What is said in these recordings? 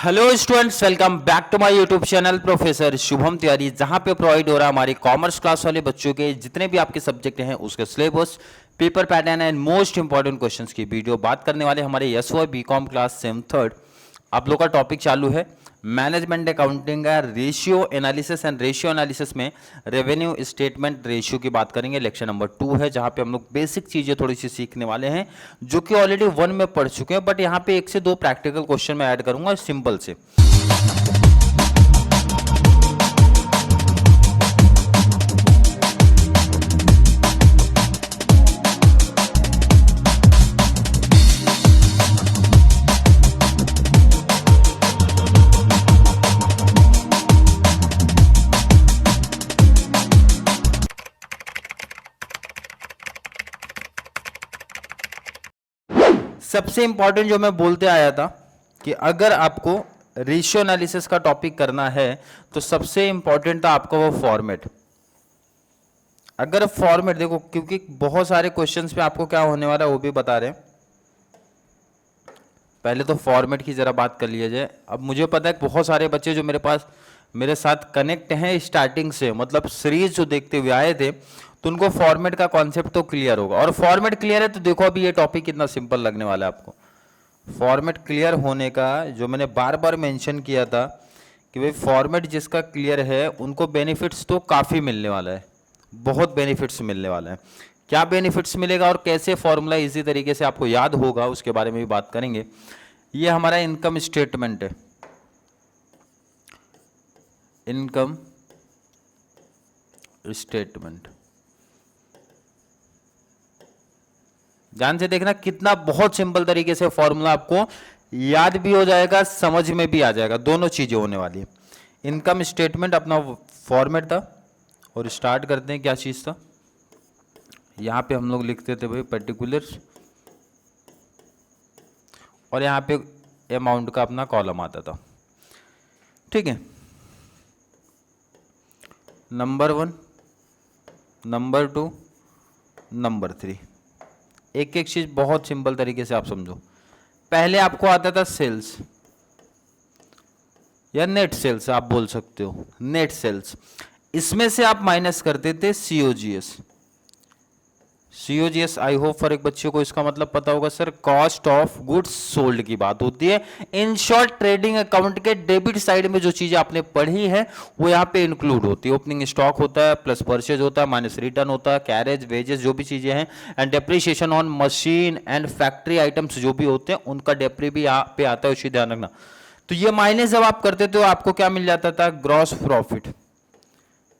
Hello students, welcome back to my YouTube channel professor Shubham Tiwari, जहां पे provide हो रहा है हमारी कॉमर्स क्लास वाले बच्चों के जितने भी आपके सब्जेक्ट हैं उसके syllabus, paper pattern and most important questions की वीडियो बात करने वाले हमारे so BCom class sem third. आप लोग का टॉपिक चालू है मैनेजमेंट अकाउंटिंग का ratio analysis and ratio analysis में रेवेन्यू स्टेटमेंट रेशियो की बात करेंगे। लेक्चर नंबर 2 है जहां पे हम लोग बेसिक चीजें थोड़ी सी सीखने वाले हैं जो कि ऑलरेडी 1 में पढ़ चुके हैं, बट यहां पे 1 से 2 प्रैक्टिकल क्वेश्चन मैं ऐड करूंगा सिंपल से। सबसे इंपॉर्टेंट जो मैं बोलते आया था कि अगर आपको रेशियो एनालिसिस का टॉपिक करना है तो सबसे इंपॉर्टेंट था आपका वो फॉर्मेट। अगर फॉर्मेट देखो, क्योंकि बहुत सारे क्वेश्चंस पे आपको क्या होने वाला है वो भी बता रहे हैं। पहले तो फॉर्मेट की जरा बात कर लिया जाए। अब मुझे पता है बहुत सारे बच्चे जो मेरे साथ कनेक्ट हैं स्टार्टिंग से, मतलब सीरीज जो देखते हुए आए थे, तो उनको फॉर्मेट का कॉन्सेप्ट तो क्लियर होगा। और फॉर्मेट क्लियर है तो देखो अभी ये टॉपिक कितना सिंपल लगने वाला है आपको। फॉर्मेट क्लियर होने का जो मैंने बार बार मेंशन किया था कि भाई फॉर्मेट जिसका क्लियर है उनको बेनिफिट्स तो काफ़ी मिलने वाला है, बहुत बेनिफिट्स मिलने वाला है। क्या बेनिफिट्स मिलेगा और कैसे फॉर्मूला इजी तरीके से आपको याद होगा उसके बारे में भी बात करेंगे। ये हमारा इनकम स्टेटमेंट है, इनकम स्टेटमेंट। ध्यान से देखना कितना बहुत सिंपल तरीके से फॉर्मूला आपको याद भी हो जाएगा, समझ में भी आ जाएगा, दोनों चीजें होने वाली है। इनकम स्टेटमेंट अपना फॉर्मेट था और स्टार्ट करते हैं। क्या चीज था, यहां पे हम लोग लिखते थे भाई पर्टिकुलर्स और यहां पे अमाउंट का अपना कॉलम आता था, ठीक है। Number 1, number 2, number 3। एक एक चीज बहुत सिंपल तरीके से आप समझो। पहले आपको आता था सेल्स या नेट सेल्स, आप बोल सकते हो नेट सेल्स। इसमें से आप माइनस करते थे COGS. COGS I hope for एक बच्चे को इसका मतलब पता होगा sir, cost of goods sold की बात होती है। इन शॉर्ट ट्रेडिंग अकाउंट के डेबिट साइड में जो चीजें आपने पढ़ी है वो यहाँ पे इंक्लूड होती है। ओपनिंग स्टॉक होता है, प्लस परचेज होता है, माइनस रिटर्न होता है, कैरेज वेजेस जो भी चीजें हैं, and depreciation on machine and factory items जो भी होते हैं उनका डेप्री भी यहाँ पे आता है, उसी ध्यान रखना। तो ये माइनस जब आप करते थे तो आपको क्या मिल जाता था, ग्रॉस प्रॉफिट।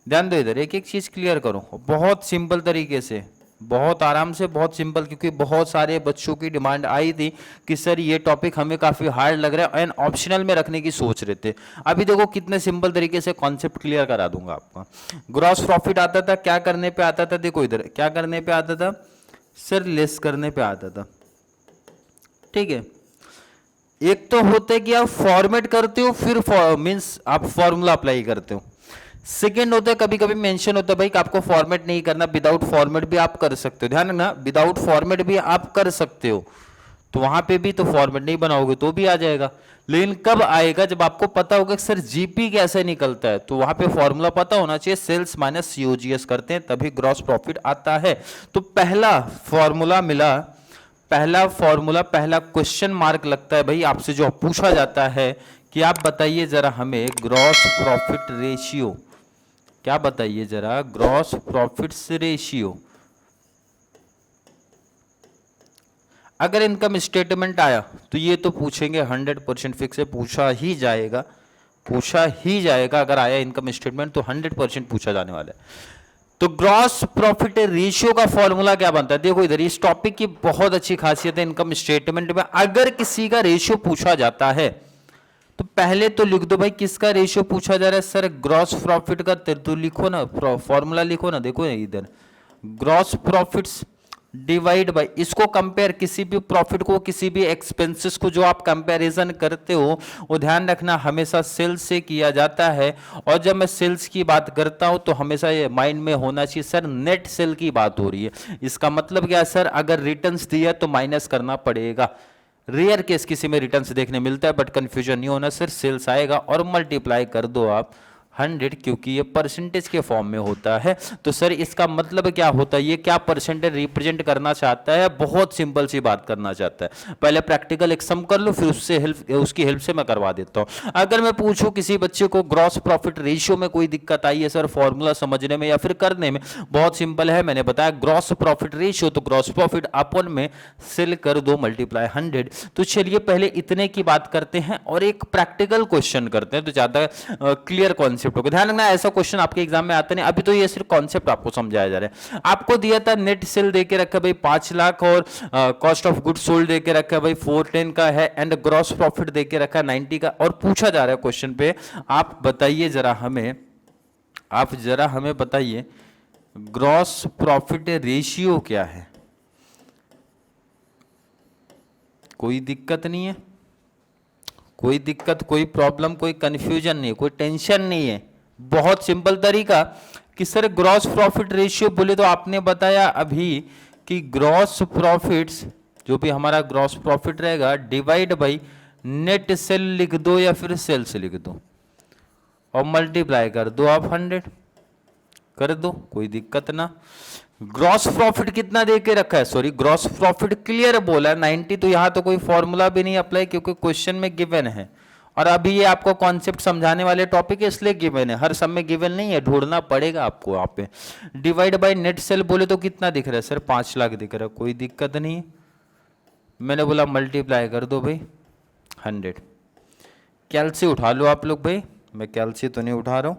ध्यान दो इधर, एक एक चीज क्लियर करो बहुत सिंपल तरीके से, बहुत आराम से, बहुत सिंपल। क्योंकि बहुत सारे बच्चों की डिमांड आई थी कि सर ये टॉपिक हमें काफी हार्ड लग रहा है एंड ऑप्शनल में रखने की सोच रहे थे। अभी देखो कितने सिंपल तरीके से कॉन्सेप्ट क्लियर करा दूंगा आपका। ग्रॉस प्रॉफिट आता था, क्या करने पे आता था, देखो इधर क्या करने पे आता था सर, लेस करने पे आता था, ठीक है। एक तो होता है कि आप फॉर्मेट करते हो फिर मींस आप फॉर्मूला अप्लाई करते हो। सेकेंड होता है कभी कभी मेंशन होता है भाई कि आपको फॉर्मेट नहीं करना, विदाउट फॉर्मेट भी आप कर सकते हो। ध्यान रखना, विदाउट फॉर्मेट भी आप कर सकते हो, तो वहां पे भी तो फॉर्मेट नहीं बनाओगे तो भी आ जाएगा। लेकिन कब आएगा, जब आपको पता होगा कि सर जीपी कैसे निकलता है, तो वहां पे फॉर्मूला पता होना चाहिए। सेल्स माइनस सीओजीएस करते हैं तभी ग्रॉस प्रॉफिट आता है। तो पहला फॉर्मूला मिला, पहला फॉर्मूला, पहला क्वेश्चन मार्क लगता है भाई आपसे जो पूछा जाता है कि आप बताइए जरा हमें ग्रॉस प्रॉफिट रेशियो, क्या बताइए जरा ग्रॉस प्रॉफिट्स रेशियो। अगर इनकम स्टेटमेंट आया तो ये तो पूछेंगे 100% फिक्स है, पूछा ही जाएगा, पूछा ही जाएगा। अगर आया इनकम स्टेटमेंट तो 100% पूछा जाने वाला है। तो ग्रॉस प्रॉफिट रेशियो का फॉर्मूला क्या बनता है, देखो इधर इस टॉपिक की बहुत अच्छी खासियत है। इनकम स्टेटमेंट में अगर किसी का रेशियो पूछा जाता है तो पहले तो लिख दो भाई किसका रेशियो पूछा जा रहा है सर, ग्रॉस प्रॉफिट का। तो लिखो ना, फॉर्मूला लिखो ना, देखो इधर ग्रॉस प्रॉफिट्स डिवाइड बाय, इसको कंपेयर, किसी भी प्रॉफिट को किसी भी एक्सपेंसेस को जो आप कंपैरिजन करते हो वो ध्यान रखना हमेशा सेल्स से किया जाता है। और जब मैं सेल्स की बात करता हूं तो हमेशा ये माइंड में होना चाहिए सर नेट सेल की बात हो रही है। इसका मतलब क्या है सर, अगर रिटर्न्स दिया तो माइनस करना पड़ेगा। रेयर केस किसी में रिटर्न्स देखने मिलता है, बट कंफ्यूजन नहीं होना सर, सेल्स आएगा और मल्टीप्लाई कर दो आप 100, क्योंकि ये परसेंटेज के फॉर्म में होता है। तो सर इसका मतलब क्या होता है, ये क्या परसेंटेज रिप्रेजेंट करना चाहता है, बहुत सिंपल सी बात करना चाहता है। पहले प्रैक्टिकल एक सम कर लो, फिर उसकी हेल्प से मैं करवा देता हूं। अगर मैं पूछूं किसी बच्चे को ग्रॉस प्रॉफिट रेशियो में कोई दिक्कत आई है सर फॉर्मूला समझने में या फिर करने में, बहुत सिंपल है, मैंने बताया ग्रॉस प्रॉफिट रेशियो, तो ग्रॉस प्रॉफिट अपन में सेल कर दो मल्टीप्लाई 100। तो चलिए पहले इतने की बात करते हैं और एक प्रैक्टिकल क्वेश्चन करते हैं, तो ज्यादा क्लियर कॉन्सेप्ट होगा। ध्यान रखना ऐसा क्वेश्चन आपके एग्जाम में आता नहीं, अभी तो ये सिर्फ कॉन्सेप्ट आपको समझाया जा रहा है। आपको दिया था नेट सेल देके रखा भाई 5 लाख और कॉस्ट ऑफ गुड्स सोल्ड देके रखा भाई 410 का है एंड ग्रॉस प्रॉफिट देके रखा 90 का, और पूछा जा रहा है क्वेश्चन पे आप बताइए जरा हमें बताइए ग्रॉस प्रॉफिट रेशियो क्या है। कोई दिक्कत नहीं है, कोई दिक्कत, कोई प्रॉब्लम, कोई कंफ्यूजन नहीं है, कोई टेंशन नहीं है। बहुत सिंपल तरीका कि सर ग्रॉस प्रॉफिट रेशियो बोले तो आपने बताया अभी कि ग्रॉस प्रॉफिट्स, जो भी हमारा ग्रॉस प्रॉफिट रहेगा डिवाइड बाई नेट सेल लिख दो या फिर सेल्स लिख दो और मल्टीप्लाई कर दो आप 100 कर दो, कोई दिक्कत ना। ग्रॉस प्रॉफिट कितना दे के रखा है, सॉरी ग्रॉस प्रॉफिट क्लियर बोला है 90, तो यहां तो कोई फॉर्मूला भी नहीं अप्लाई क्योंकि क्वेश्चन में गिवन है, और अभी ये आपको कॉन्सेप्ट समझाने वाले टॉपिक है इसलिए गिवन है, हर सब में गिवन नहीं है, ढूंढना पड़ेगा आपको वहां पे। डिवाइड बाय नेट सेल बोले तो कितना दिख रहा है सर 5 लाख दिख रहा है, कोई दिक्कत नहीं है, मैंने बोला मल्टीप्लाई कर दो भाई 100। कैलसी उठा लो आप लोग भाई, मैं कैलसी तो नहीं उठा रहा हूं,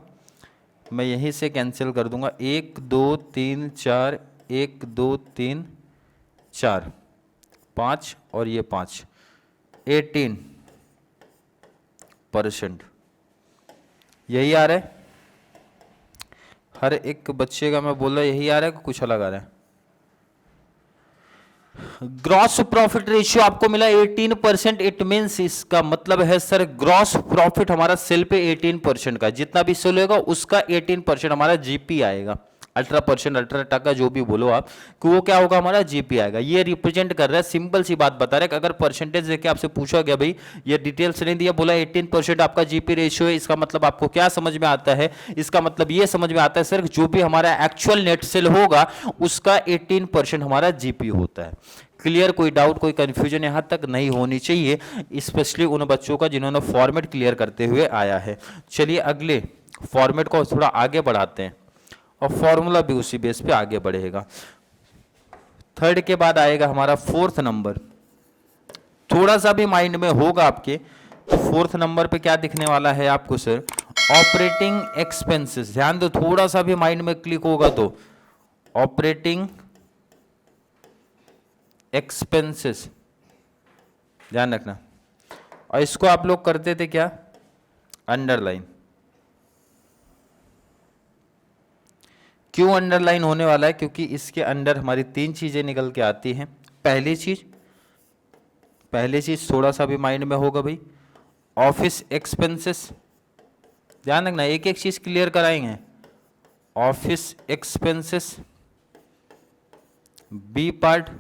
मैं यहीं से कैंसिल कर दूंगा, 1 2 3 4, 1 2 3 4 5 और ये 5, 18% यही आ रहा है। हर एक बच्चे का मैं बोल रहा यही आ रहा है कि कुछ अलग आ रहा है। ग्रॉस प्रॉफिट रेशियो आपको मिला 18%, इट मींस इसका मतलब है सर ग्रॉस प्रॉफिट हमारा सेल पे 18% का, जितना भी सेल होगा उसका 18% हमारा जीपी आएगा, 18%, 18% जो भी बोलो आप, कि वो क्या होगा हमारा जीपी आएगा। ये रिप्रेजेंट कर रहा है, सिंपल सी बात बता रहा है कि अगर परसेंटेज देके आपसे पूछा गया भाई ये डिटेल्स नहीं दिया, बोला 18% आपका जीपी रेशियो है, इसका मतलब आपको क्या समझ में आता है, इसका मतलब ये समझ में आता है सर जो भी हमारा एक्चुअल नेट सेल होगा उसका 18% हमारा जीपी होता है। क्लियर, कोई डाउट कोई कंफ्यूजन यहां तक नहीं होनी चाहिए, स्पेशली उन बच्चों का जिन्होंने फॉर्मेट क्लियर करते हुए आया है। चलिए अगले फॉर्मेट को थोड़ा आगे बढ़ाते हैं और फॉर्मूला भी उसी बेस पे आगे बढ़ेगा। थर्ड के बाद आएगा हमारा फोर्थ नंबर, थोड़ा सा भी माइंड में होगा आपके, तो फोर्थ नंबर पे क्या दिखने वाला है आपको सर, ऑपरेटिंग एक्सपेंसेस। ध्यान दो, थोड़ा सा भी माइंड में क्लिक होगा तो ऑपरेटिंग एक्सपेंसेस, ध्यान रखना। और इसको आप लोग करते थे क्या, अंडरलाइन। क्यों अंडरलाइन होने वाला है, क्योंकि इसके अंदर हमारी 3 चीजें निकल के आती हैं। पहली चीज थोड़ा सा भी माइंड में होगा भाई, ऑफिस एक्सपेंसेस। ध्यान रखना, एक एक चीज क्लियर कराएंगे। Office expenses, B part,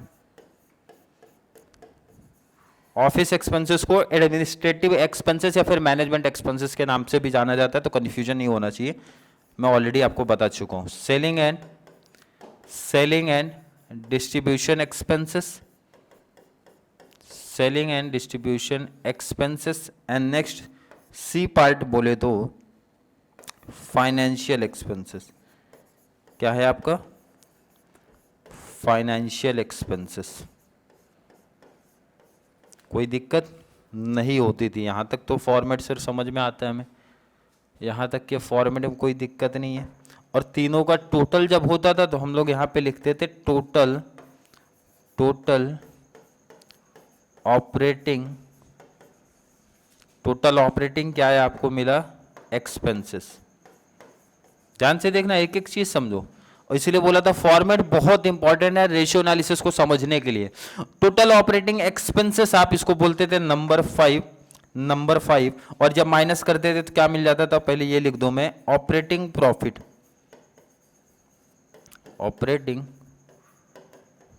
office expenses को एडमिनिस्ट्रेटिव एक्सपेंसेस या फिर मैनेजमेंट एक्सपेंसेस के नाम से भी जाना जाता है, तो कंफ्यूजन नहीं होना चाहिए, मैं ऑलरेडी आपको बता चुका हूं। Selling and distribution expenses, selling and distribution expenses, and next C part बोले तो फाइनेंशियल एक्सपेंसेस। क्या है आपका, फाइनेंशियल एक्सपेंसेस। कोई दिक्कत नहीं होती थी, यहां तक तो फॉर्मेट सिर्फ समझ में आता है हमें, यहाँ तक के फॉर्मेट में कोई दिक्कत नहीं है। और तीनों का टोटल जब होता था तो हम लोग यहाँ पे लिखते थे टोटल ऑपरेटिंग क्या है आपको मिला, एक्सपेंसेस। ध्यान से देखना, एक एक चीज समझो, और इसीलिए बोला था फॉर्मेट बहुत इंपॉर्टेंट है रेशियो एनालिसिस को समझने के लिए। टोटल ऑपरेटिंग एक्सपेंसेस आप इसको बोलते थे नंबर 5, और जब माइनस करते थे तो क्या मिल जाता था, पहले ये लिख दो मैं, ऑपरेटिंग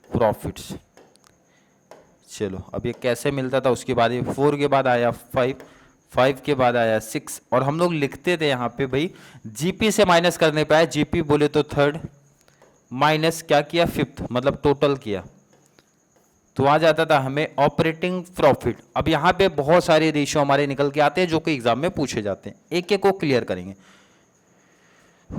प्रॉफिट्स। चलो अब ये कैसे मिलता था उसके बाद, ये 4 के बाद आया 5, 5 के बाद आया 6, और हम लोग लिखते थे यहाँ पे भाई जीपी से माइनस करने पे आया, जीपी बोले तो थर्ड, माइनस क्या किया फिफ्थ, मतलब टोटल किया तो आ जाता था हमें ऑपरेटिंग प्रॉफिट। अब यहाँ पे बहुत सारे रेशियो हमारे निकल के आते हैं जो कि एग्जाम में पूछे जाते हैं, एक एक को क्लियर करेंगे,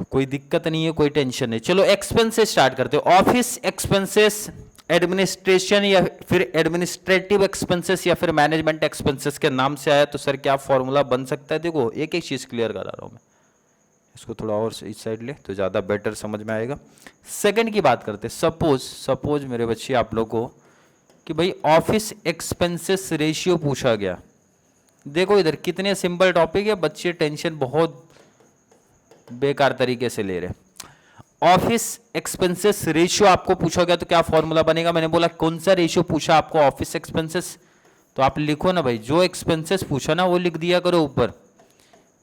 कोई दिक्कत नहीं है, कोई टेंशन नहीं। चलो एक्सपेंसेस स्टार्ट करते हो। ऑफिस एक्सपेंसेस, एडमिनिस्ट्रेशन या फिर एडमिनिस्ट्रेटिव एक्सपेंसेस या फिर मैनेजमेंट एक्सपेंसेस के नाम से आया तो सर क्या फॉर्मूला बन सकता है? देखो एक एक चीज क्लियर करा रहा हूं मैं, इसको थोड़ा और इस साइड ले तो ज़्यादा बेटर समझ में आएगा। सेकंड की बात करते, सपोज मेरे बच्चे आप लोग को कि भाई ऑफिस एक्सपेंसेस रेशियो पूछा गया। देखो इधर कितने सिंपल टॉपिक है, बच्चे टेंशन बहुत बेकार तरीके से ले रहे। ऑफिस एक्सपेंसेस रेशियो आपको पूछा गया तो क्या फॉर्मूला बनेगा? मैंने बोला कौन सा रेशियो पूछा आपको? Office expenses. तो आप लिखो ना भाई, जो एक्सपेंसेस पूछा ना वो लिख दिया करो ऊपर।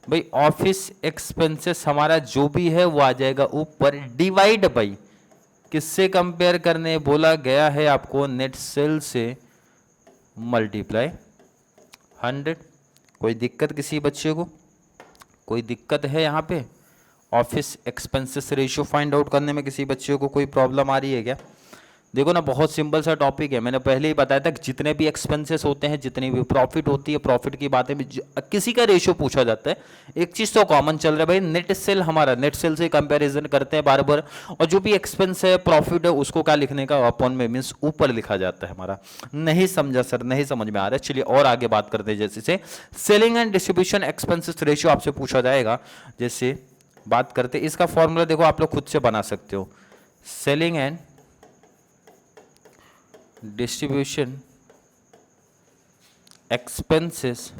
भाई ऑफिस एक्सपेंसेस हमारा जो भी है वो आ जाएगा ऊपर, डिवाइड बाई किससे कंपेयर करने बोला गया है आपको? नेट सेल से मल्टीप्लाई 100। कोई दिक्कत किसी बच्चे को? कोई दिक्कत है यहाँ पे? Office expenses ratio find out करने में किसी बच्चे को कोई प्रॉब्लम आ रही है क्या? देखो ना बहुत सिंपल सा टॉपिक है, मैंने पहले ही बताया था कि जितने भी एक्सपेंसेस होते हैं, जितनी भी प्रॉफिट होती है, प्रॉफिट की बातें भी किसी का रेशियो पूछा जाता है, एक चीज तो कॉमन चल रहा है भाई, नेट सेल हमारा नेट सेल से कंपैरिजन करते हैं बार बार, और जो भी एक्सपेंस है प्रॉफिट है उसको क्या लिखने का? अपॉन में मीन्स ऊपर लिखा जाता है हमारा। नहीं समझा सर? नहीं समझ में आ रहा है? चलिए और आगे बात करते हैं। जैसे से selling and distribution expenses ratio आपसे पूछा जाएगा, जैसे बात करते इसका फॉर्मूला देखो आप लोग खुद से बना सकते हो। Selling and distribution expenses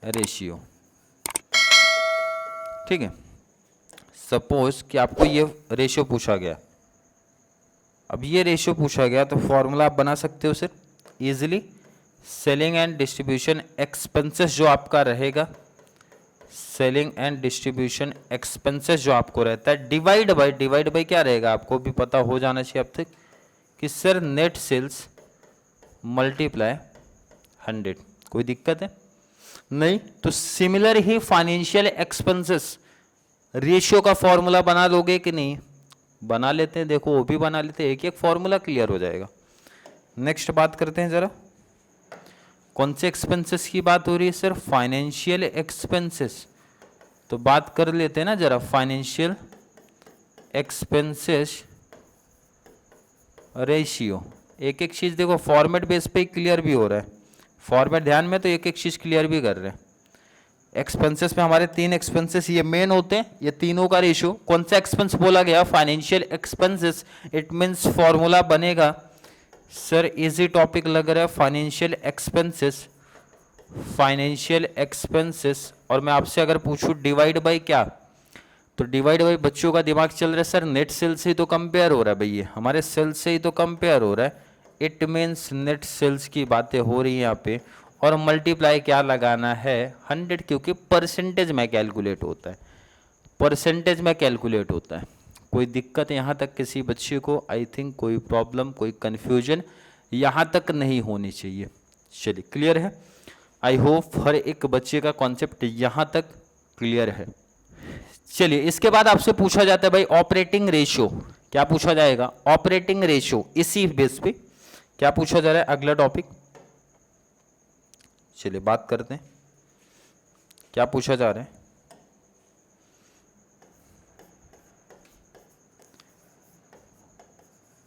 ratio, ठीक है। सपोज कि आपको ये रेशियो पूछा गया, अब ये रेशियो पूछा गया तो फॉर्मूला आप बना सकते हो sir easily. Selling and distribution expenses जो आपका रहेगा, सेलिंग एंड डिस्ट्रीब्यूशन एक्सपेंसेस जो आपको रहता है, डिवाइड बाय क्या रहेगा? आपको भी पता हो जाना चाहिए अब तक कि सर नेट सेल्स मल्टीप्लाई 100। कोई दिक्कत है? नहीं। तो सिमिलर ही फाइनेंशियल एक्सपेंसेस रेशियो का फॉर्मूला बना लोगे कि नहीं? बना लेते हैं, देखो वो भी बना लेते हैं, एक एक फॉर्मूला क्लियर हो जाएगा। नेक्स्ट बात करते हैं जरा, कौन से एक्सपेंसेस की बात हो रही है सर? Financial expenses. तो बात कर लेते हैं ना जरा, फाइनेंशियल एक्सपेंसेस रेशियो। एक एक चीज देखो फॉर्मेट बेस पे क्लियर भी हो रहा है, फॉर्मेट ध्यान में तो एक एक चीज क्लियर भी कर रहे हैं। एक्सपेंसेस में हमारे 3 एक्सपेंसेस ये मेन होते हैं, ये तीनों का रेशियो। कौन सा एक्सपेंस बोला गया? Financial expenses. It means formula बनेगा सर, इजी टॉपिक लग रहा है, फाइनेंशियल एक्सपेंसेस, फाइनेंशियल एक्सपेंसेस। और मैं आपसे अगर पूछूं डिवाइड बाय क्या, तो डिवाइड बाय बच्चों का दिमाग चल रहा है सर नेट सेल से ही तो कंपेयर हो रहा है भाई, ये हमारे सेल से ही तो कंपेयर हो रहा है। इट मीन्स नेट सेल्स की बातें हो रही हैं यहाँ पे, और मल्टीप्लाई क्या लगाना है? 100, क्योंकि परसेंटेज में कैलकुलेट होता है, परसेंटेज में कैलकुलेट होता है। कोई दिक्कत यहाँ तक किसी बच्चे को? आई थिंक कोई प्रॉब्लम, कोई कन्फ्यूजन यहाँ तक नहीं होनी चाहिए। चलिए क्लियर है? आई होप हर एक बच्चे का कॉन्सेप्ट यहाँ तक क्लियर है। चलिए इसके बाद आपसे पूछा जाता है भाई ऑपरेटिंग रेशियो। क्या पूछा जाएगा? Operating ratio. इसी बेस पे क्या पूछा जा रहा है? अगला टॉपिक चलिए बात करते हैं, क्या पूछा जा रहा है?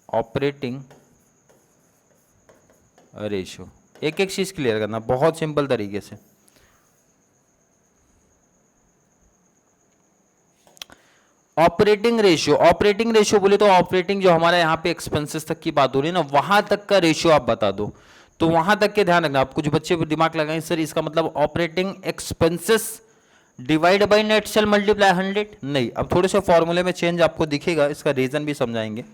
Operating ratio. एक एक चीज क्लियर करना बहुत सिंपल तरीके से। ऑपरेटिंग रेशियो, ऑपरेटिंग रेशियो बोले तो ऑपरेटिंग जो हमारा यहाँ पे एक्सपेंसेस तक की बात हो रही है ना, वहां तक का रेशियो आप बता दो, तो वहां तक के ध्यान रखना। आप कुछ बच्चे दिमाग लगाएं सर इसका मतलब operating expenses divide by net cell multiply 100, नहीं। अब थोड़े से फॉर्मूले में चेंज आपको दिखेगा, इसका रीजन भी समझाएंगे।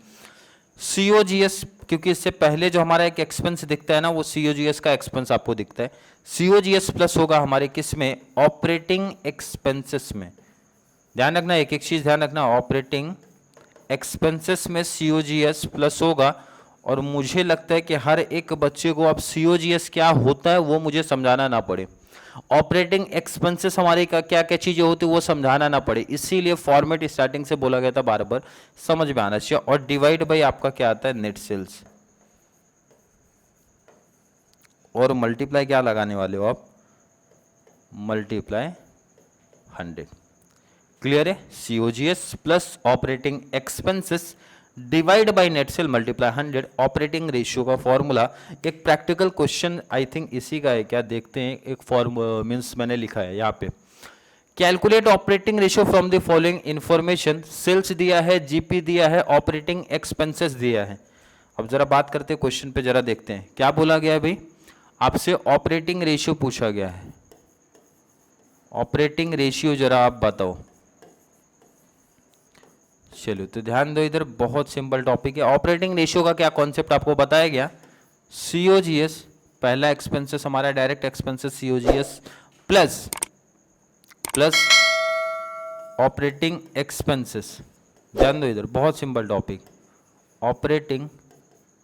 सीओजीएस, क्योंकि इससे पहले जो हमारा एक एक्सपेंस दिखता है ना, वो सीओजीएस का एक्सपेंस आपको दिखता है। सीओजीएस प्लस होगा हमारे किस में? ऑपरेटिंग एक्सपेंसेस में। ध्यान रखना, एक एक चीज ध्यान रखना, ऑपरेटिंग एक्सपेंसेस में सीओजीएस प्लस होगा, और मुझे लगता है कि हर एक बच्चे को अब सीओजीएस क्या होता है वो मुझे समझाना ना पड़े, ऑपरेटिंग एक्सपेंसेस हमारे का क्या क्या चीजें होती है वो समझाना ना पड़े, इसीलिए फॉर्मेट स्टार्टिंग से बोला गया था, बार बार समझ में आना चाहिए। और डिवाइड बाई आपका क्या आता है, नेट सेल्स, और मल्टीप्लाई क्या लगाने वाले हो आप, मल्टीप्लाई 100। क्लियर है, COGS plus operating expenses divide by net cell multiply 100, operating ratio का फॉर्मूला। एक प्रैक्टिकल क्वेश्चन आई थिंक इसी का है क्या, देखते हैं। एक फॉर्म मीन्स मैंने लिखा है यहाँ पे, calculate operating ratio from the following information, sales दिया है, जीपी दिया है, ऑपरेटिंग एक्सपेंसेस दिया है। अब जरा बात करते हैं क्वेश्चन पे, जरा देखते हैं क्या बोला गया है भाई, आपसे ऑपरेटिंग रेशियो पूछा गया है। ऑपरेटिंग रेशियो जरा आप बताओ। चलो तो ध्यान दो, इधर बहुत सिंपल टॉपिक है। ऑपरेटिंग रेशियो का क्या कॉन्सेप्ट आपको बताया गया, सीओजीएस, पहला एक्सपेंसेस हमारा direct expenses COGS plus operating expenses. ध्यान दो इधर, बहुत simple topic, operating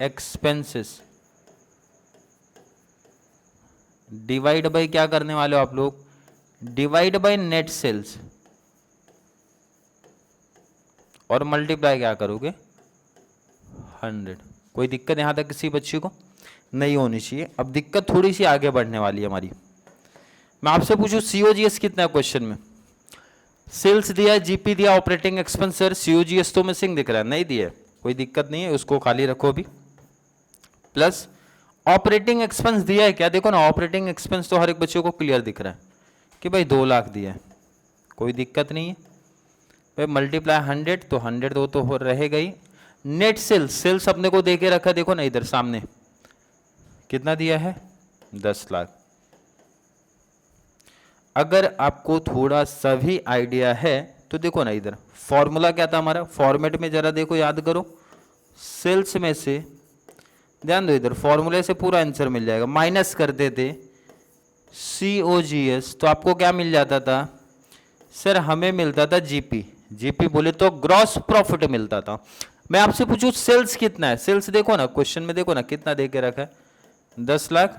expenses divide by क्या करने वाले हो आप लोग, डिवाइड बाय नेट सेल्स, और मल्टीप्लाई क्या करोगे 100। कोई दिक्कत यहां तक किसी बच्चे को नहीं होनी चाहिए। अब दिक्कत थोड़ी सी आगे बढ़ने वाली है हमारी। मैं आपसे पूछूं सीओजीएस कितना है क्वेश्चन में, सेल्स दिया है, जीपी दिया, ऑपरेटिंग एक्सपेंस, सर सीओजीएस तो मिसिंग दिख रहा है, नहीं दिया, कोई दिक्कत नहीं है, उसको खाली रखो अभी। प्लस ऑपरेटिंग एक्सपेंस दिया है क्या, देखो ना ऑपरेटिंग एक्सपेंस तो हर एक बच्चे को क्लियर दिख रहा है कि भाई 2 लाख दिया है, कोई दिक्कत नहीं है भाई। मल्टीप्लाई 100 तो 100 तो हो रहेगा ही। नेट सेल्स, सेल्स अपने को दे के रखा है, देखो ना इधर सामने कितना दिया है 10 लाख। अगर आपको थोड़ा सा भी आइडिया है तो देखो ना इधर फॉर्मूला क्या था हमारा, फॉर्मेट में जरा देखो, याद करो, सेल्स में से ध्यान दो इधर, फॉर्मूले से पूरा आंसर मिल जाएगा, माइनस कर देते सीओजीएस तो आपको क्या मिल जाता था सर, हमें मिलता था जीपी, जीपी बोले तो ग्रॉस प्रॉफिट मिलता था। मैं आपसे पूछूं सेल्स कितना है, सेल्स देखो ना क्वेश्चन में, देखो ना कितना दे के रखा है 10 लाख।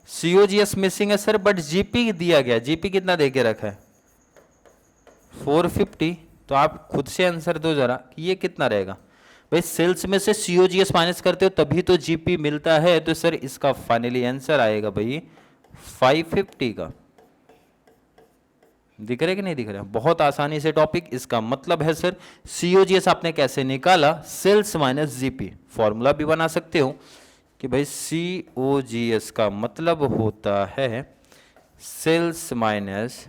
सीओजीएस मिसिंग है सर, बट जीपी दिया गया, जीपी कितना दे के रखा है 450। तो आप खुद से आंसर दो जरा कि ये कितना रहेगा भाई, सेल्स में से सीओजीएस माइनस करते हो तभी तो जीपी मिलता है, तो सर इसका फाइनली आंसर आएगा भाई 550 का। दिख रहा है कि नहीं दिख रहा है, बहुत आसानी से टॉपिक। इसका मतलब है सर सीओजीएस आपने कैसे निकाला, सेल्स माइनस जीपी, फॉर्मूला भी बना सकते हो कि भाई सीओजीएस का मतलब होता है सेल्स माइनस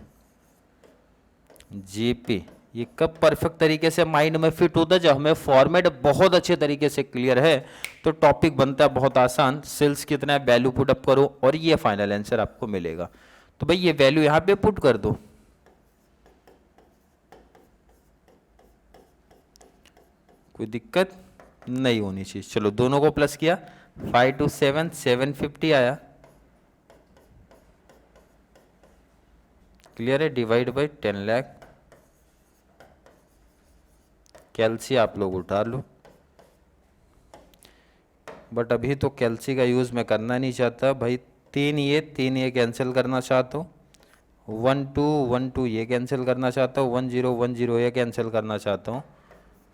जीपी। ये कब परफेक्ट तरीके से माइंड में फिट होता है, जब हमें फॉर्मेट बहुत अच्छे तरीके से क्लियर है तो टॉपिक बनता है बहुत आसान। सेल्स कितना है, वैल्यू पुट अप करो और ये फाइनल आंसर आपको मिलेगा। तो भाई ये वैल्यू यहां पे पुट कर दो, कोई दिक्कत नहीं होनी चाहिए। चलो दोनों को प्लस किया, 5 to 7 750 आया, क्लियर है, डिवाइड बाई 10 लाख। कैल्सी आप लोग उठा लो, बट अभी तो कैल्सी का यूज मैं करना नहीं चाहता भाई। 3 ये कैंसिल करना चाहता हूँ, 1 2 1 2 ये कैंसिल करना चाहता हूँ, 1 0 1 0 ये कैंसिल करना चाहता हूँ।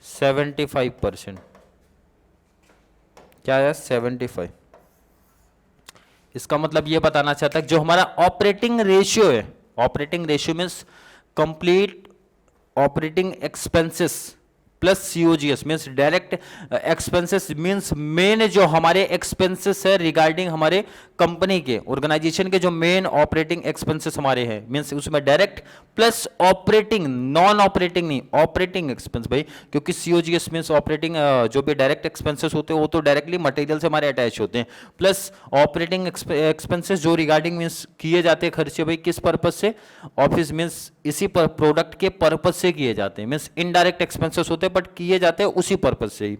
75% क्या है 75। इसका मतलब ये बताना चाहता है जो हमारा ऑपरेटिंग रेशियो है, operating ratio means complete operating expenses plus COGS means direct expenses, means main जो हमारे एक्सपेंसेस है रिगार्डिंग हमारे कंपनी के ऑर्गेनाइजेशन के जो मेन ऑपरेटिंग एक्सपेंसेस हमारे हैं, मीन्स उसमें direct plus operating, non operating नहीं, ऑपरेटिंग एक्सपेंस भाई, क्योंकि सीओजीएस मीन्स ऑपरेटिंग जो भी डायरेक्ट एक्सपेंसेस होते हैं वो तो डायरेक्टली मटेरियल से हमारे अटैच होते हैं, प्लस ऑपरेटिंग एक्सपेंसेस जो रिगार्डिंग मीन्स किए जाते हैं खर्चे भाई किस पर्पज से, ऑफिस मीन्स इसी पर प्रोडक्ट के पर्पज से किए जाते हैं, मीन्स इनडायरेक्ट एक्सपेंसेस होते हैं बट किए जाते हैं उसी पर्पज से ही।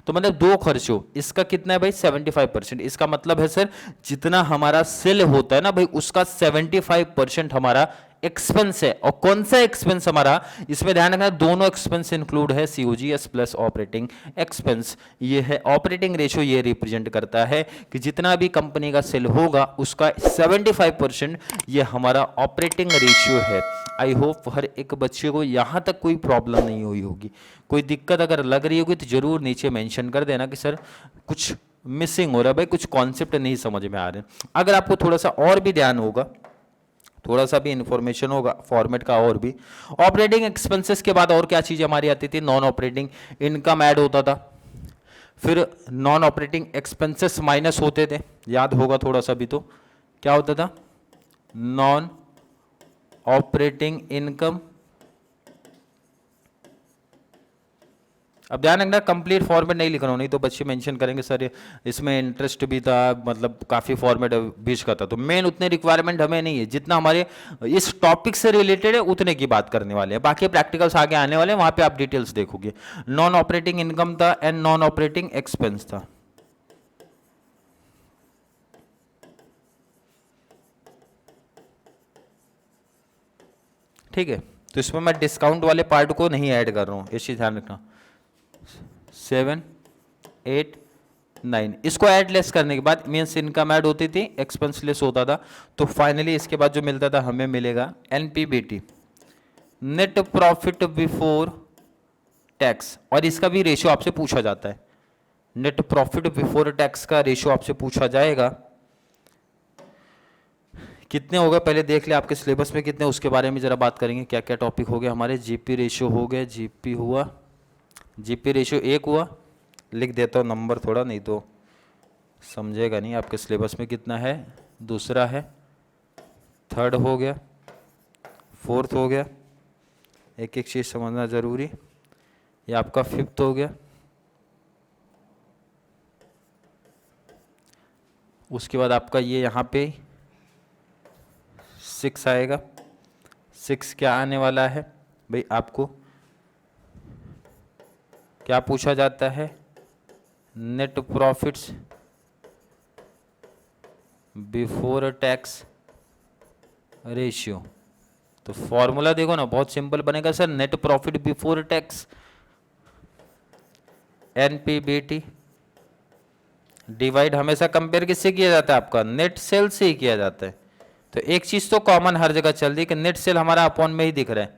तो मतलब दो खर्चों, इसका कितना है भाई 75%। इसका मतलब है सर जितना हमारा सेल होता है ना भाई उसका 75% हमारा एक्सपेंस है। और कौन सा एक्सपेंस हमारा, इसमें ध्यान रखना दोनों एक्सपेंस इंक्लूड है, सीओजीएस प्लस ऑपरेटिंग एक्सपेंस। ये है ऑपरेटिंग रेशियो, ये रिप्रेजेंट करता है कि जितना भी कंपनी का सेल होगा उसका 75% ये हमारा ऑपरेटिंग रेशियो है। आई होप हर एक बच्चे को यहां तक कोई प्रॉब्लम नहीं हुई होगी। कोई दिक्कत अगर लग रही होगी तो जरूर नीचे मेंशन कर देना कि सर कुछ मिसिंग हो रहा है भाई, कुछ कॉन्सेप्ट नहीं समझ में आ रहे हैं। अगर आपको थोड़ा सा और भी ध्यान होगा, थोड़ा सा भी इंफॉर्मेशन होगा फॉर्मेट का, और भी ऑपरेटिंग एक्सपेंसेस के बाद और क्या चीज़ हमारी आती थी, नॉन ऑपरेटिंग इनकम ऐड होता था, फिर नॉन ऑपरेटिंग एक्सपेंसेस माइनस होते थे, याद होगा थोड़ा सा भी। तो क्या होता था, नॉन ऑपरेटिंग इनकम। अब ध्यान रखना कंप्लीट फॉर्मेट नहीं लिख रहा हूं, नहीं तो बच्चे मेंशन करेंगे सर इसमें इंटरेस्ट भी था, मतलब काफ़ी फॉर्मेट बीच का था। तो मेन उतने रिक्वायरमेंट हमें नहीं है, जितना हमारे इस टॉपिक से रिलेटेड है उतने की बात करने वाले हैं। बाकी प्रैक्टिकल्स आगे आने वाले हैं, वहां पे आप डिटेल्स देखोगे। नॉन ऑपरेटिंग इनकम था एंड नॉन ऑपरेटिंग एक्सपेंस था। ठीक है, तो इसमें मैं डिस्काउंट वाले पार्ट को नहीं ऐड कर रहा हूं, ये चीज ध्यान रखना। 7, 8, 9 इसको ऐड लेस करने के बाद मीन्स इनकम ऐड होती थी, एक्सपेंस लेस होता था। तो फाइनली इसके बाद जो मिलता था हमें मिलेगा NPBT, net profit before tax. और इसका भी रेशियो आपसे पूछा जाता है, नेट प्रॉफिट बिफोर टैक्स का रेशियो आपसे पूछा जाएगा। कितने हो गए पहले देख ले आपके सिलेबस में कितने, उसके बारे में जरा बात करेंगे। क्या क्या टॉपिक हो गए हमारे, जीपी रेशियो हो गए, जीपी हुआ, जीपी रेशियो 1 हुआ, लिख देता हूँ नंबर थोड़ा, नहीं तो समझेगा नहीं। आपके सिलेबस में कितना है, दूसरा है, थर्ड हो गया, फोर्थ हो गया, एक एक चीज़ समझना ज़रूरी। ये आपका फिफ्थ हो गया, उसके बाद आपका ये यहाँ पे 6 आएगा। 6 क्या आने वाला है भाई, आपको क्या पूछा जाता है, net profits before tax ratio. तो फॉर्मूला देखो ना, बहुत सिंपल बनेगा sir, net profit before tax NPBT divide, हमेशा कंपेयर किससे किया जाता है, आपका नेट सेल से ही किया जाता है। तो एक चीज तो कॉमन हर जगह चल रही है कि नेट सेल हमारा अपॉन में ही दिख रहा है।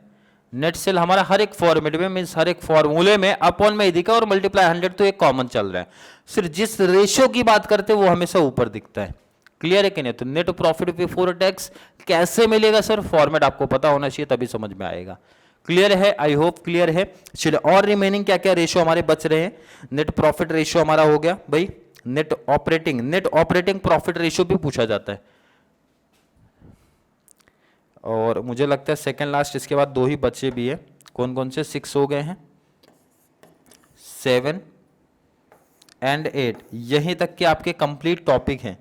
नेट सेल हमारा हर एक फॉर्मेट में मीन्स हर एक फॉर्मूले में अपॉन में ही दिखा, और मल्टीप्लाई 100 तो एक कॉमन चल रहा है। सिर्फ जिस रेशियो की बात करते हैं वो हमेशा ऊपर दिखता है। क्लियर है कि नहीं। तो नेट प्रॉफिट बिफोर टैक्स कैसे मिलेगा सर, फॉर्मेट आपको पता होना चाहिए तभी समझ में आएगा। क्लियर है, आई होप क्लियर है। चलिए और रिमेनिंग क्या क्या रेशियो हमारे बच रहे हैं। नेट प्रॉफिट रेशियो हमारा हो गया भाई, नेट ऑपरेटिंग प्रॉफिट रेशियो भी पूछा जाता है। और मुझे लगता है सेकंड लास्ट इसके बाद 2 ही बच्चे भी है। कौन कौन से, 6 हो गए हैं, 7 एंड 8, यहीं तक के आपके कंप्लीट टॉपिक हैं।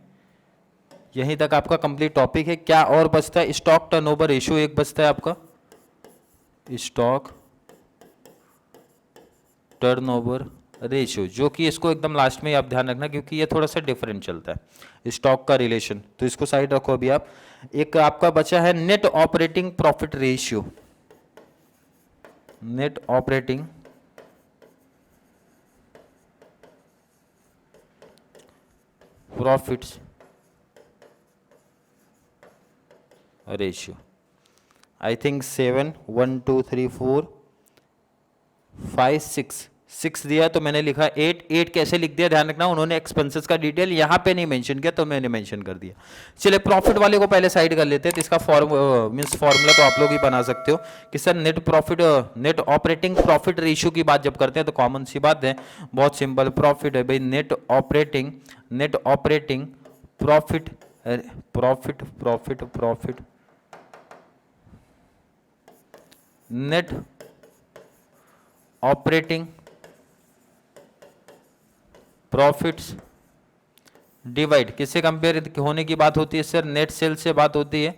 यहीं तक आपका कंप्लीट टॉपिक है। क्या और बचता है, स्टॉक टर्नओवर रेशियो एक बचता है आपका, स्टॉक टर्नओवर रेशियो, जो कि इसको एकदम लास्ट में आप ध्यान रखना क्योंकि ये थोड़ा सा डिफरेंट चलता है स्टॉक का रिलेशन। तो इसको साइड रखो अभी आप। एक आपका बचा है net operating profit ratio, net operating profits ratio. I think 7, 1, 2, 3, 4, 5, 6 दिया तो मैंने लिखा 8 कैसे लिख दिया ध्यान रखना, उन्होंने एक्सपेंसेस का डिटेल यहां पे नहीं मेंशन किया तो मैंने मेंशन कर दिया। चलिए प्रॉफिट वाले को पहले साइड कर लेते हैं। तो इसका फॉर्मूला तो आप लोग ही बना सकते हो कि sir net operating profit ratio की बात जब करते हैं तो कॉमन सी बात है, बहुत सिंपल, प्रॉफिट है भाई, net operating profit net operating profits divide, किससे कंपेयर होने की बात होती है सर, नेट सेल से बात होती है,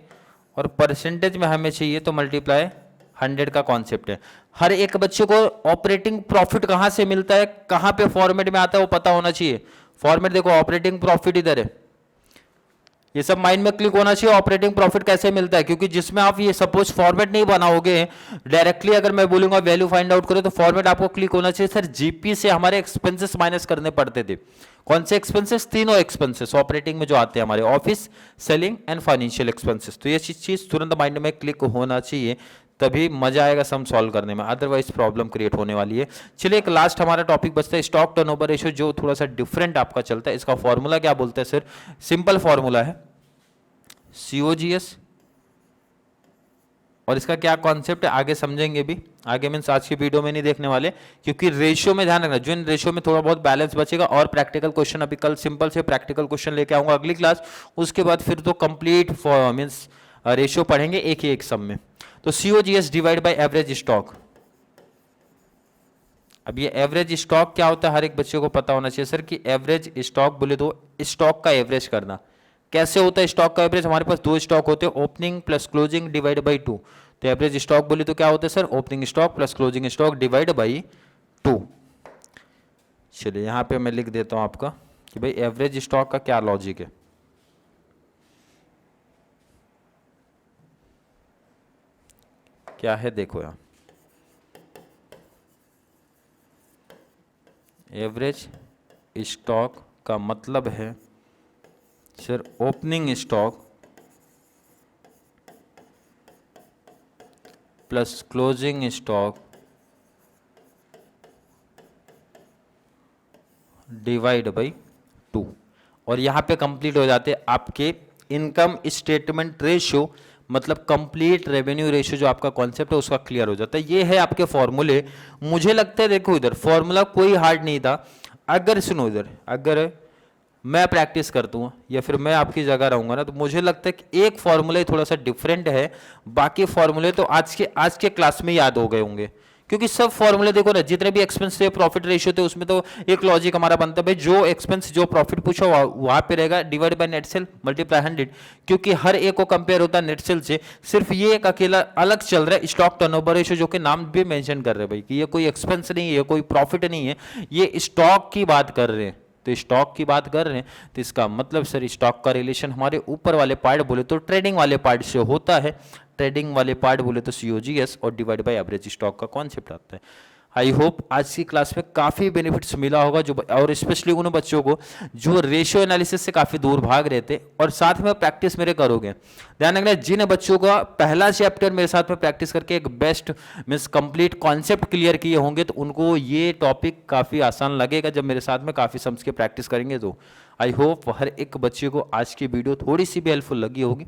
और परसेंटेज में हमें चाहिए तो मल्टीप्लाई 100 का कॉन्सेप्ट है। हर एक बच्चे को ऑपरेटिंग प्रॉफिट कहां से मिलता है, कहां पे फॉर्मेट में आता है वो पता होना चाहिए। फॉर्मेट देखो, ऑपरेटिंग प्रॉफिट इधर है, ये सब माइंड में क्लिक होना चाहिए। ऑपरेटिंग प्रॉफिट कैसे मिलता है, क्योंकि जिसमें आप ये सपोज फॉर्मेट नहीं बनाओगे डायरेक्टली, अगर मैं बोलूंगा वैल्यू फाइंड आउट करो, तो फॉर्मेट आपको क्लिक होना चाहिए। सर जीपी से हमारे एक्सपेंसेस माइनस करने पड़ते थे। कौन से एक्सपेंसेस? तीनों एक्सपेंसेस ऑपरेटिंग में जो आते हैं हमारे, office, selling and financial expenses. तो ये चीज तुरंत माइंड में क्लिक होना चाहिए, तभी मजा आएगा सम सॉल्व करने में, अदरवाइज प्रॉब्लम क्रिएट होने वाली है। चलिए एक लास्ट हमारा टॉपिक बचता है स्टॉक टर्नओवर रेशियो, जो थोड़ा सा डिफरेंट आपका चलता है। इसका फॉर्मूला क्या बोलते हैं सर? सिंपल फॉर्मूला है COGS, और इसका क्या कॉन्सेप्ट है आगे समझेंगे भी। आगे मीन्स आज की वीडियो में नहीं देखने वाले, क्योंकि रेशियो में ध्यान रखना, जो इन रेशियो में थोड़ा बहुत बैलेंस बचेगा। और प्रैक्टिकल क्वेश्चन अभी कल सिंपल से प्रैक्टिकल क्वेश्चन लेके आऊंगा अगली क्लास, उसके बाद फिर तो कंप्लीट मीन्स रेशियो पढ़ेंगे एक ही एक सम में। तो COGS divide by average stock. अब ये एवरेज स्टॉक क्या होता है हर एक बच्चे को पता होना चाहिए सर, कि एवरेज स्टॉक बोले तो स्टॉक का एवरेज करना। कैसे होता है स्टॉक का एवरेज? हमारे पास दो स्टॉक होते हैं, opening plus closing divide by 2। तो एवरेज स्टॉक बोले तो क्या होता है sir? Opening stock plus closing stock divide by 2। चलिए यहां पे मैं लिख देता हूं आपका कि भाई एवरेज स्टॉक का क्या लॉजिक है। क्या है देखो यहां, एवरेज स्टॉक का मतलब है sir opening stock plus closing stock divide by 2। और यहां पे कंप्लीट हो जाते हैं आपके इनकम स्टेटमेंट रेशियो, मतलब कंप्लीट रेवेन्यू रेशियो जो आपका कॉन्सेप्ट है उसका क्लियर हो जाता है। ये है आपके फॉर्मूले। मुझे लगता है देखो इधर फॉर्मूला कोई हार्ड नहीं था। अगर सुनो इधर, अगर मैं प्रैक्टिस करता हूँ या फिर मैं आपकी जगह रहूंगा ना, तो मुझे लगता है कि एक फॉर्मूला थोड़ा सा डिफरेंट है, बाकी फॉर्मूले तो आज के क्लास में याद हो गए होंगे। क्योंकि सब फॉर्मूले देखो ना, जितने भी एक्सपेंस थे प्रॉफिट रेशियो थे, उसमें तो एक लॉजिक हमारा बनता है भाई, जो एक्सपेंस जो प्रॉफिट पूछा वहां पे रहेगा divide by net cell multiply 100, क्योंकि हर एक को कंपेयर होता है नेट सेल से। सिर्फ ये एक अकेला अलग चल रहा है स्टॉक टर्नओवर रेशियो, जो कि नाम भी मेंशन कर रहे हैं भाई कि ये कोई एक्सपेंस नहीं है, कोई प्रॉफिट नहीं है, ये स्टॉक की बात कर रहे हैं। तो स्टॉक की बात कर रहे हैं, तो इसका मतलब सर स्टॉक का रिलेशन हमारे ऊपर वाले पार्ट बोले तो ट्रेडिंग वाले पार्ट से होता है। ट्रेडिंग वाले पार्ट बोले तो COGS और डिवाइड बाय एवरेज स्टॉक का कॉन्सेप्ट आता है। आई होप आज की क्लास में काफ़ी बेनिफिट्स मिला होगा, जो और स्पेशली उन बच्चों को जो रेशियो एनालिसिस से काफ़ी दूर भाग रहे थे, और साथ में प्रैक्टिस मेरे करोगे। ध्यान रखना, जिन बच्चों का पहला चैप्टर मेरे साथ में प्रैक्टिस करके एक best means complete concept clear किए होंगे, तो उनको ये टॉपिक काफ़ी आसान लगेगा जब मेरे साथ में काफ़ी समझ के प्रैक्टिस करेंगे। तो आई होप हर एक बच्चे को आज की वीडियो थोड़ी सी भी हेल्पफुल लगी होगी।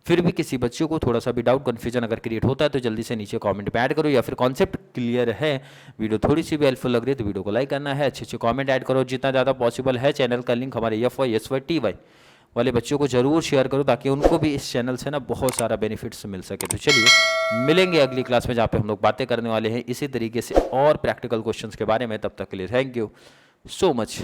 फिर भी किसी बच्चे को थोड़ा सा भी डाउट कन्फ्यूजन अगर क्रिएट होता है तो जल्दी से नीचे कमेंट पे ऐड करो, या फिर कॉन्सेप्ट क्लियर है, वीडियो थोड़ी सी भी हेल्पफुल लग रही है तो वीडियो को लाइक करना है, अच्छे अच्छे कमेंट ऐड करो जितना ज़्यादा पॉसिबल है। चैनल का लिंक हमारे FY SY TY वाले बच्चों को जरूर शेयर करो, ताकि उनको भी इस चैनल से ना बहुत सारा बेनिफिट्स मिल सके। तो चलिए मिलेंगे अगली क्लास में, जहाँ पे हम लोग बातें करने वाले हैं इसी तरीके से और प्रैक्टिकल क्वेश्चंस के बारे में। तब तक के लिए थैंक यू सो मच।